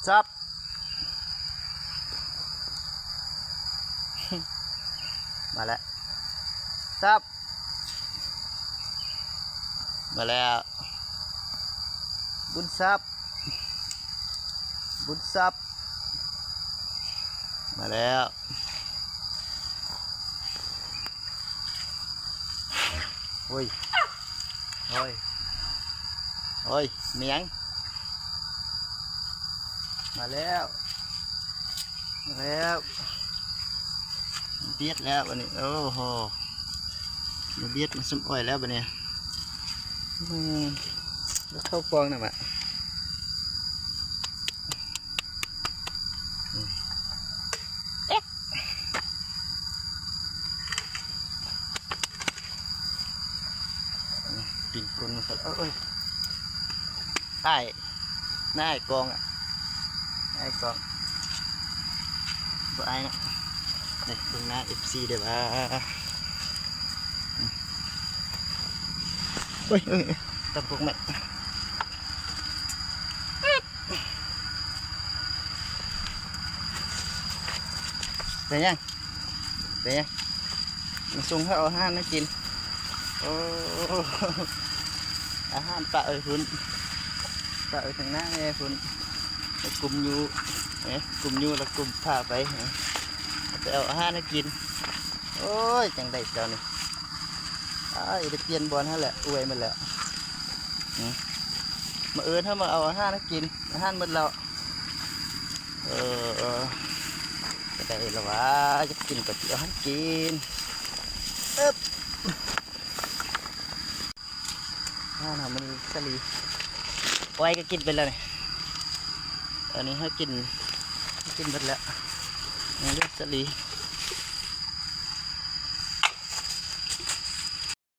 ซับมาแล้วซับมาแล้วบุญซับบุญซับมาแล้วโอ้ยโอ้ยโอ้ยเมียงมาแล้วมาแล้วเบียดแล้ววันนี้โอ้โหมาเบียดมาซุ่มอ้อยแล้ววันนี้แล้วเข้าฟองหน่อยมากินคนมาสักเอ้ยไอ้หน้าไอ้กองอ่ะไอ้กองตัวไอ้นะเด็กตรงหน้า FC เดี๋ยวเฮ้ยตะปุกแม่เป็นยังเป็นยังมาส่งให้เอาอาหารให้กินโอ้อาหารปลาคุณปลาทางหน้าเนี่ยคุณกลุ่มยูเนี่ยกลุ่มยูแล้วกลุ่มพาไปไปเอาอาหารให้กินโอ้ยจังได้เจ้านี่จะเปลี่ยนบอลให้แหละอวยมันแหละมาถ้ามาเอาอาหารให้กินอาหารมันเราจะได้หรอวะจะกินก็จะเอาให้กินน่ามันสลีไว้ก็กินไปแล้วนี่อันนี้ให้กินหมดแล้วนี่เลือดสลี